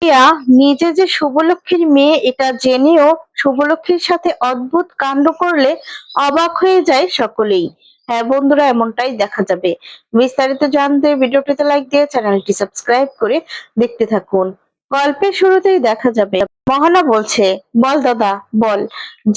ইয়া নিজে যে শুভলক্ষ্মীর মেয়ে এটা জেনেও শুভলক্ষ্মীর সাথে অদ্ভুত কাণ্ড করলে অবাক হয়ে যায় সকলেই। হ্যাঁ বন্ধুরা, এমনটাই দেখা যাবে। বিস্তারিত জানতে ভিডিওটিতে লাইক দিয়ে চ্যানেলটি সাবস্ক্রাইব করে দেখতে থাকুন। গল্পের শুরুতেই দেখা যাবে মহানা বলছে, বল দাদা বল,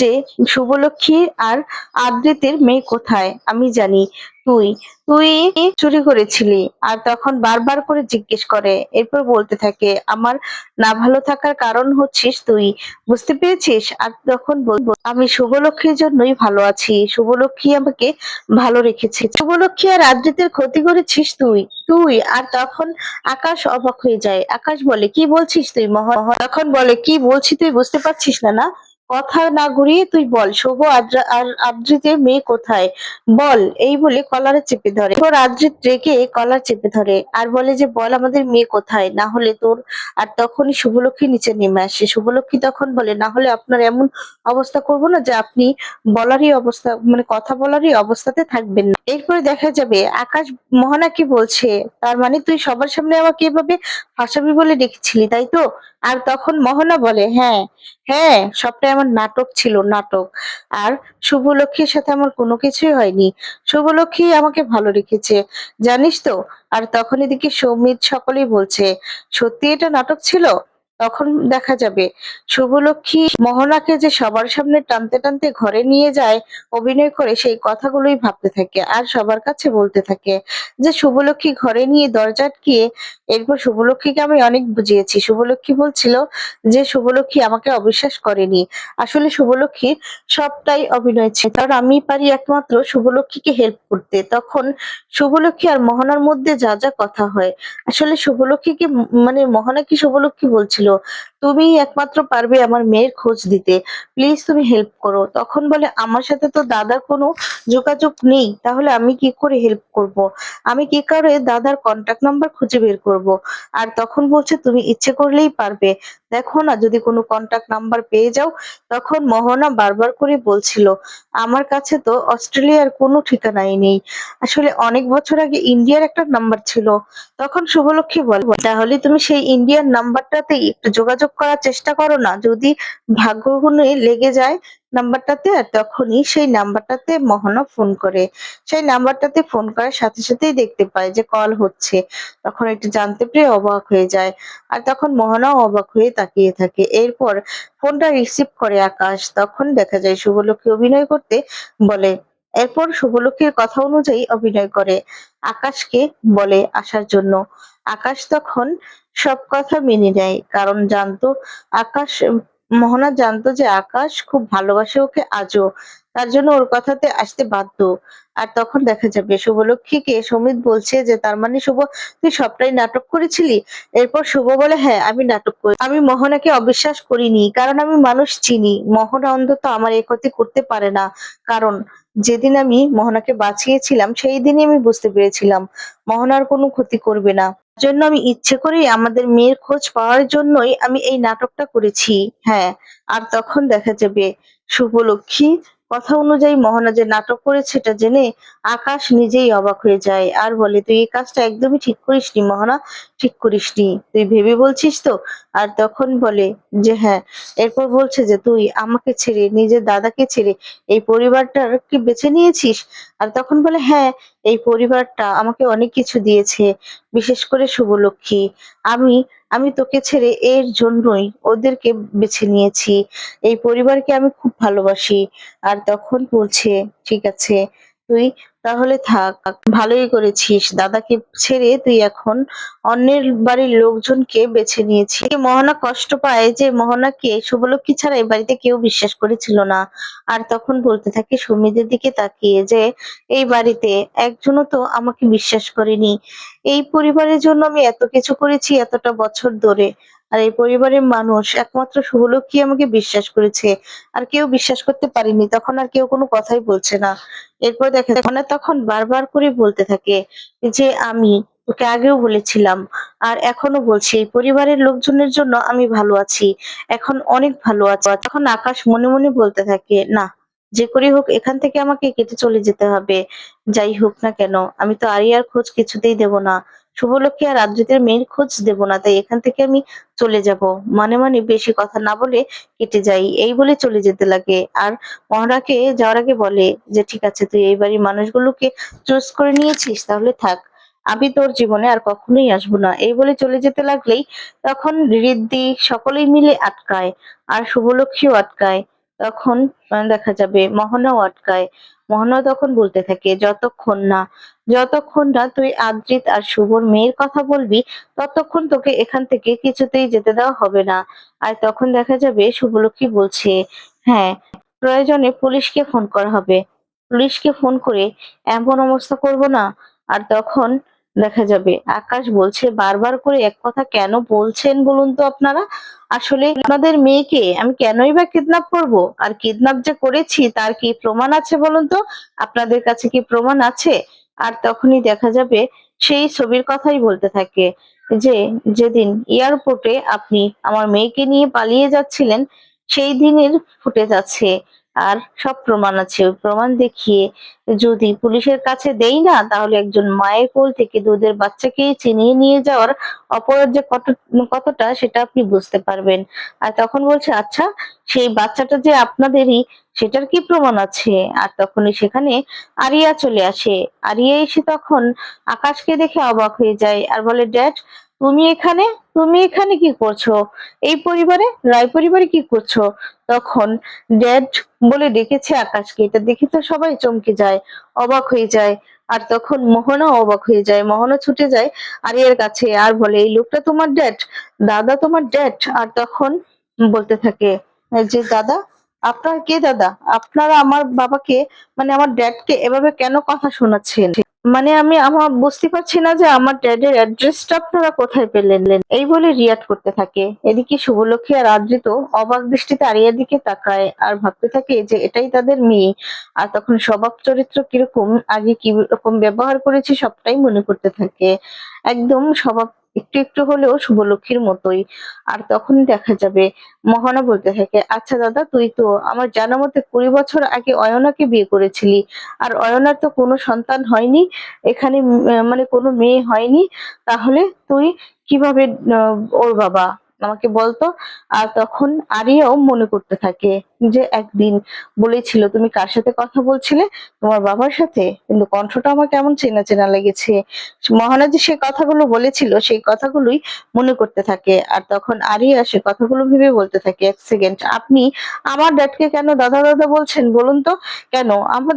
যে শুভলক্ষ্মী আর আদ্রিতের মেয়ে কোথায়? আমি জানি তুই তুই চুরি করেছিলি। আর তখন বারবার করে জিজ্ঞেস করে, এরপর বলতে থাকে, আমার না ভালো থাকার কারণ হচ্ছিস তুই, বুঝতে পেরেছিস? আর তখন বলবো, আমি শুভলক্ষ্মীর জন্যই ভালো আছি, শুভলক্ষ্মী আমাকে ভালো রেখেছে, শুভলক্ষ্মী আর আদ্রিতের ক্ষতি করেছিস তুই তুই আর তখন আকাশ অবাক হয়ে যায়। আকাশ বলে, কি বলছিস তুই মোহন? তখন বলে, কি বলছি তুই বুঝতে পারছিস না? না, কথা না ঘুরিয়ে তুই বল, শুভ আর আদ্রিতের মেয়ে কোথায়? বল। এই বলে কলারে চেপে ধরে। এরপর আদ্রিত রেগে কলার চেপে ধরে আর বলে যে, বল আমাদের মেয়ে কোথায়, না হলে তোর। আর তখনই শুভলক্ষ্মী নিচে নেমে আসে। শুভলক্ষ্মী তখন বলে, না হলে আপনার এমন অবস্থা করব না যে আপনি বলারই অবস্থা, মানে কথা বলারই অবস্থাতে থাকবেন না। এরপরে দেখা যাবে আকাশ মোহনাকে বলছে, তার মানে তুই সবার সামনে আমাকে এভাবে ফাঁসাবি বলে ডেকেছিলি, তাই তো? আর তখন মোহনা বলে, হ্যাঁ হ্যাঁ, সবটাই আমার নাটক ছিল, নাটক। আর শুভলক্ষ্মীর সাথে আমার কোনো কিছুই হয়নি, শুভলক্ষ্মী আমাকে ভালো রেখেছে, জানিস তো। আর তখন এদিকে সৌমিত সকলেই বলছে, সত্যি এটা নাটক ছিল। তখন দেখা যাবে শুভলক্ষ্মী মোহনাকে যে সবার সামনে টানতে টানতে ঘরে নিয়ে যায়, অভিনয় করে সেই কথাগুলোই ভাবতে থাকে আর সবার কাছে বলতে থাকে যে শুভলক্ষ্মী ঘরে নিয়ে দরজা আটকিয়ে। এরপর শুভলক্ষ্মীকে আমি অনেক বুঝিয়েছি, শুভলক্ষ্মী বলছিল যে শুভলক্ষ্মী আমাকে অবিশ্বাস করেনি, আসলে শুভলক্ষ্মীর সবটাই অভিনয় ছিল, কারণ আমি পারি একমাত্র শুভলক্ষ্মীকে হেল্প করতে। তখন শুভলক্ষ্মী আর মোহনার মধ্যে যা যা কথা হয়, আসলে শুভলক্ষ্মীকে মানে মোহনা কি শুভলক্ষ্মী বলছিল, তুমি একমাত্র পারবে আমার মেয়ের খোঁজ দিতে, প্লিজ তুমি হেল্প করো। তখন বলে, আমার সাথে তো দাদার কোনো যোগাযোগ নেই, তাহলে আমি কি করে হেল্প করব, আমি কি করে দাদার কন্টাক্ট নাম্বার খুঁজে বের করব? আর তখন বলছে, তুমি ইচ্ছে করলেই পারবে, দেখো না যদি কোনো কন্টাক্ট নাম্বার পেয়ে যাও। তখন মোহনা বারবার করে বলছিল, আমার কাছে তো অস্ট্রেলিয়ার কোনো ঠিকানাই নেই, আসলে অনেক বছর আগে ইন্ডিয়ার একটা নাম্বার ছিল। তখন শুভলক্ষ্মী বলে, তাহলে তুমি সেই ইন্ডিয়ান নাম্বারটাতে একটু যোগাযোগ করার চেষ্টা করো না, যদি ভাগ্য গুণে লেগে যায় নাম্বারটাতে। আর তখনই সেই নাম্বারটাতে মোহনা ফোন করে, সেই নাম্বারটাতে ফোন করার সাথে সাথেই দেখতে পায় যে কল হচ্ছে। তখন একটু জানতে পেরে অবাক হয়ে যায়, আর তখন মোহনাও অবাক হয়ে তাকিয়ে থাকে। এরপর ফোনটা রিসিভ করে আকাশ, তখন দেখা যায় শুভলক্ষ্মী অভিনয় করতে বলে। এরপর শুভলক্ষ্মীর কথা অনুযায়ী অভিনয় করে, আকাশকে বলে আসার জন্য। আকাশ তখন সব কথা মেনে নেয়, কারণ জানতো আকাশ, মোহনা জানতো যে আকাশ খুব ভালোবাসে ওকে আজও, তার জন্য ওর কথাতে আসতে বাধ্য। আর তখন দেখা যাবে শুভলক্ষ্মীকে সমিত বলছে যে, তার মানে শুভ, তুই সবটাই নাটক করেছিলি? এরপর শুভ বলে, হ্যাঁ আমি নাটক করি, আমি মোহনাকে অবিশ্বাস করিনি, কারণ আমি মানুষ চিনি, মোহনা অন্তত আমার এই ক্ষতি করতে পারে না, কারণ যেদিন আমি মোহনাকে বাঁচিয়েছিলাম সেই দিনই আমি বুঝতে পেরেছিলাম মোহনার কোনো ক্ষতি করবে না, জন্য আমি ইচ্ছে করেই আমাদের মেয়ের খোঁজ পাওয়ার জন্যই আমি এই নাটকটা করেছি। হ্যাঁ। আর তখন দেখা যাবে শুভলক্ষ্মী কথা অনুযায়ী মোহনা যে নাটক করেছে এটা জেনে আকাশ নিজেই অবাক হয়ে যায় আর বলে, তুই এই কাজটা একদমই ঠিক করিসনি মোহনা, ঠিক করিসনি, তুই ভেবে বলছিস তো? আর তখন বলে যে হ্যাঁ। এরপর বলছে যে, তুই আমাকে ছেড়ে, নিজের দাদাকে ছেড়ে এই পরিবারটার কি বেছে নিয়েছিস? আর তখন বলে, হ্যাঁ, এই পরিবারটা আমাকে অনেক কিছু দিয়েছে, বিশেষ করে শুভলক্ষ্মী। আমি আমি তোকে ছেড়ে এর জন্যই ওদেরকে বেছে নিয়েছি, এই পরিবারকে আমি খুব ভালোবাসি। আর তখন বলছে, ঠিক আছে, তুই তাহলে থাক, ভালোই করেছিস, দাদাকে ছেড়ে তুই এখন অন্যের বাড়ির লোকজনকে বেছে নিয়েছিস। মোহনা কষ্ট পায় যে মোহনাকে শুভলক্ষ্মী ছাড়া এই বাড়িতে কেউ বিশ্বাস করেছিল না। আর তখন বলতে থাকে সুমিদের দিকে তাকিয়ে যে, এই বাড়িতে একজনও তো আমাকে বিশ্বাস করেনি, এই পরিবারের জন্য আমি এত কিছু করেছি এতটা বছর ধরে, আর এই পরিবারের মানুষ একমাত্র শুভলক্ষ্মী আমাকে বিশ্বাস করেছে, আর কেউ বিশ্বাস করতে পারেনি। তখন আর কেউ কোনো কথাই বলছে না। এরপর দেখা যায় মানে তখন বারবার করে বলতে থাকে যে, আমি তোকে আগেও বলেছিলাম আর এখনো বলছি, এই পরিবারের লোকজনের জন্য আমি ভালো আছি, এখন অনেক ভালো আছি। তখন আকাশ মনে মনে বলতে থাকে, না, যে করে হোক এখান থেকে আমাকে কেটে চলে যেতে হবে, যাই হোক না কেন আমি তো আরিয়ার খোঁজ কিছুতেই দেব না, শুভলক্ষ্মী আর আদ্রিতের মেয়ের খোঁজ দেব না, তাই এখান থেকে আমি চলে যাব। মানে বেশি কথা না বলে কেটে যাই, এই বলে চলে যেতে লাগে। আর মহড়াকে যাওয়ার আগে বলে যে ঠিক আছে, তুই এই বাড়ির মানুষগুলোকে চুজ করে নিয়েছিস, তাহলে থাক, আমি তোর জীবনে আর কখনোই আসবো না, এই বলে চলে যেতে লাগলেই তখন ঋদ্ধি সকলেই মিলে আটকায়, আর শুভলক্ষ্মীও আটকায়। তখন দেখা যাবে মোহনাও আটকায়। মোহনাও তখন বলতে থাকে, যতক্ষণ না তুই আদ্রিত আর শুভর মেয়ের কথা বলবি, ততক্ষণ তোকে এখান থেকে কিছুতেই যেতে দেওয়া হবে না। আর তখন দেখা যাবে শুভলক্ষ্মী বলছে, হ্যাঁ, প্রয়োজনে পুলিশকে ফোন করা হবে, পুলিশকে ফোন করে এমন অবস্থা করব না। আর তখন দেখা যাবে আকাশ বলছে, বারবার করে এক কথা কেন বলছেন বলুন তো আপনারা? আসলে আপনাদের মেয়েকে আমি কেনই বা কিডন্যাপ করব? আর কিডন্যাপ যে করেছি তার কি প্রমাণ আছে বলুন তো? আপনাদের কাছে কি প্রমাণ আছে? আর তখনই দেখা যাবে সেই ছবির কথাই বলতে থাকে যে, যেদিন এয়ারপোর্টে আপনি আমার মেয়েকে নিয়ে পালিয়ে যাচ্ছিলেন, সেই দিনের ফুটেজ আছে, আর সব প্রমাণ আছে। ওই প্রমাণ দেখিয়ে যদি পুলিশের কাছে দেই না, তাহলে একজন মায়ের কোল থেকে দুধের বাচ্চাকে ছিনিয়ে নিয়ে যাওয়ার অপরাধ যে কতটা সেটা আপনি বুঝতে পারবেন। আর তখন বলছে, আচ্ছা, সেই বাচ্চাটা যে আপনাদেরই, সেটার কি প্রমাণ আছে? আর তখনই সেখানে আরিয়া চলে আসে। আরিয়া এসে তখন আকাশকে দেখে অবাক হয়ে যায় আর বলে, ড্যাড, তুমি এখানে তুমি এখানে কি করছো? এই পরিবারে, রায় পরিবারে কি করছো? তখন ড্যাড বলে ডেকেছে আকাশকে, এটা দেখে তো সবাই চমকে যায়, অবাক হয়ে যায়। আর তখন মোহনও অবাক হয়ে যায়, মোহনও ছুটে যায় আরিয়ার কাছে আর বলে, এই লোকটা তোমার ড্যাড? দাদা তোমার ড্যাড? আর তখন বলতে থাকে যে, দাদা? আপনার কে দাদা? আপনারা আমার বাবাকে, মানে আমার ড্যাডকে এভাবে কেন কথা শোনাচ্ছেন? মানে আমি আমার বুঝতে পারছি না যে আমার ড্যাডের অ্যাড্রেসটা আপনারা কোথায় পেলেন? এই বলে রিয়াক্ট করতে থাকে। এদিকে শুভলক্ষ্মী আর আদ্রিত অবাক দৃষ্টিতে আরিয়ার দিকে তাকায় আর ভাবতে থাকে যে এটাই তাদের মেয়ে। আর তখন স্বভাব চরিত্র কিরকম, আগে কি রকম ব্যবহার করেছে সবটাই মনে করতে থাকে। একদম স্বভাব একটু একটু হলেও শুভলক্ষ্মীর মতোই। আর তখন দেখা যাবে মোহনা বলতে থাকে, আচ্ছা দাদা, তুই তো আমার জানা মতে 20 বছর আগে অয়নাকে বিয়ে করেছিলি, আর অয়নার তো কোনো সন্তান হয়নি, এখানে মানে কোনো মেয়ে হয়নি, তাহলে তুই কিভাবে ওর বাবা? আমাকে বলতো। আর তখন আরিয়াও মনে করতে থাকে যে একদিন বলেছিল, তুমি কার সাথে কথা বলছিলে? তোমার বাবার সাথে, কিন্তু কণ্ঠটা আমার কেমন চেনা চেনা লেগেছে। মহানা যে সে কথাগুলো বলেছিল, সেই কথাগুলোই মনে করতে থাকে। আর তখন আরিয়া সে কথাগুলো ভেবে বলতে থাকে, এক সেকেন্ড, আপনি আমার ড্যাডকে কেন দাদা দাদা বলছেন বলুন তো? কেন? আমার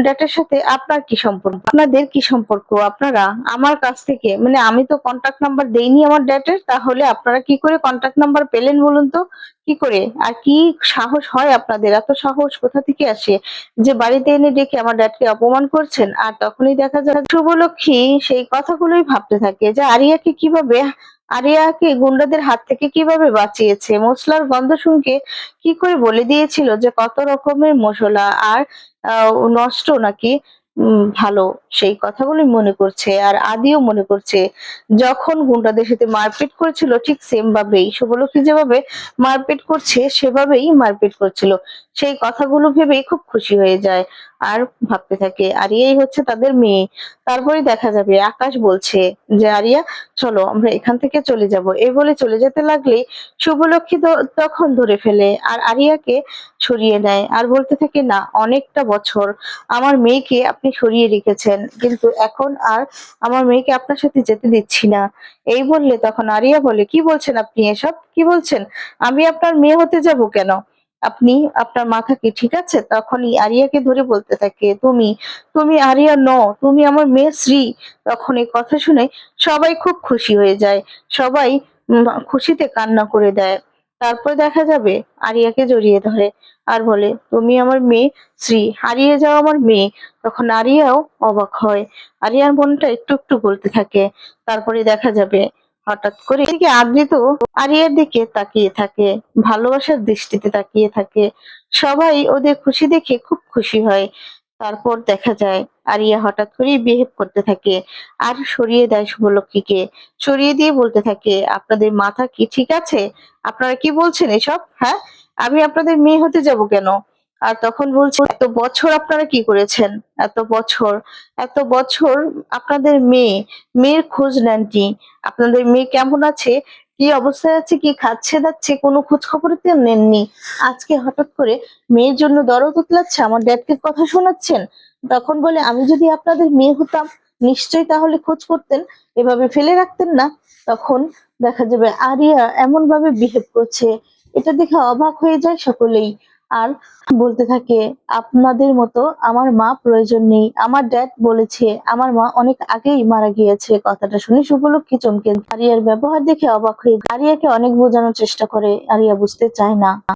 ড্যাডের সাথে আপনার কি সম্পর্ক? আপনাদের কি সম্পর্ক? আপনারা আমার কাছ থেকে, মানে আমি তো কন্টাক্ট নাম্বার দেইনি আমার ড্যাডের, তাহলে আপনারা কি করে কন্টাক্ট নাম্বার পেলেন বলুন তো? কি করে? আর কি সাহস হয় আপনাদের? এত সাহস কোথা থেকে আসে যে বাড়িতে এনে ডেকে আমার ড্যাডকে অপমান করছেন? আর তখনই দেখা যায় শুভলক্ষ্মী সেই কথাগুলোই ভাবতে থাকে যে আরিয়াকে গুন্ডাদের হাত থেকে কিভাবে বাঁচিয়েছে। মশলার গন্ধ শুনকে কি করে বলে দিয়েছিল যে কত রকমের মশলা, আর নষ্ট নাকি ভালো, সেই কথাগুলোই মনে করছে। আর আদিও মনে করছে, যখন গুন্ডাদের সাথে মারপিট করেছিল ঠিক সেম ভাবেই শুভলক্ষ্মী যেভাবে মারপিট করছে, সেভাবেই মারপিট করছিল। সেই কথাগুলো ভেবেই খুব খুশি হয়ে যায় আর ভাবতে থাকে আরিয়াই হচ্ছে তাদের মেয়ে। তারপরে দেখা যাবে আকাশ বলছে যে, আরিয়া, চলো আমরা এখান থেকে চলে যাব। এই বলে চলে যেতে লাগলে শুভলক্ষ্মী তখন ধরে ফেলে আর আরিয়াকে সরিয়ে নেয় আর বলতে থাকে, না, অনেকটা বছর আমার মেয়েকে আপনি সরিয়ে রেখেছেন, কিন্তু এখন আর আমার মেয়েকে আপনার সাথে যেতে দিচ্ছি না। এই বললে তখন আরিয়া বলে, কি বলছেন আপনি এসব? কি বলছেন? আমি আপনার মেয়ে হতে যাব কেন? আপনি, আপনার মাথা কি ঠিক আছে? তখনই আরিয়াকে ধরে বলতে থাকে, তুমি তুমি আরিয়া নও, তুমি আমার মেয়ে শ্রী। তখন এই কথা শুনে সবাই খুব খুশি হয়ে যায়, সবাই খুশিতে কান্না করে দেয়। তারপর দেখা যাবে আরিয়াকে জড়িয়ে ধরে আর বলে, তুমি আমার মেয়ে শ্রী, হারিয়ে যাও আমার মেয়ে। তখন আরিয়াও অবাক হয়, আরিয়ার মনটা একটু একটু গলতে থাকে। তারপরে দেখা যাবে হঠাৎ করে এদিকে আদ্রিত আরিয়ার দিকে তাকিয়ে থাকে, ভালোবাসার দৃষ্টিতে তাকিয়ে থাকে। সবাই ওদের খুশি দেখে খুব খুশি হয়। তারপর দেখা যায় আরিয়া হঠাৎ করেই বিহেভ করতে থাকে আর সরিয়ে দেয় শুভলক্ষ্মীকে। সরিয়ে দিয়ে বলতে থাকে, আপনাদের মাথা কি ঠিক আছে? আপনারা কি বলছেন এসব? হ্যাঁ, আমি আপনাদের মেয়ে হতে যাব কেন? আর তখন বলছে, এত বছর আপনারা কি করেছেন? এত বছর আপনাদের মেয়ের খোঁজ নেননি। আপনাদের মেয়ে কেমন আছে, কি অবস্থায় আছে, কি খাচ্ছে দাচ্ছে, কোনো খোঁজ খবরই তো নেননি। আজকে হঠাৎ করে মেয়ের জন্য দরদ উতলাচ্ছে, আমার ড্যাডকে কথা শোনাচ্ছেন। তখন বলে, আমি যদি আপনাদের মেয়ে হতাম নিশ্চয়ই তাহলে খোঁজ করতেন, এভাবে ফেলে রাখতেন না। তখন দেখা যাবে আরিয়া এমন ভাবে বিহেভ করছে, এটা দেখে অবাক হয়ে যায় সকলেই। আর বলতে থাকে, আপনাদের মতো আমার মা প্রয়োজন নেই। আমার ড্যাড বলেছে আমার মা অনেক আগেই মারা গিয়েছে। কথাটা শুনে শুভলক্ষ্মী চমকে আরিয়ার ব্যবহার দেখে অবাক হয়ে আরিয়াকে অনেক বোঝানোর চেষ্টা করে, আরিয়া বুঝতে চায় না।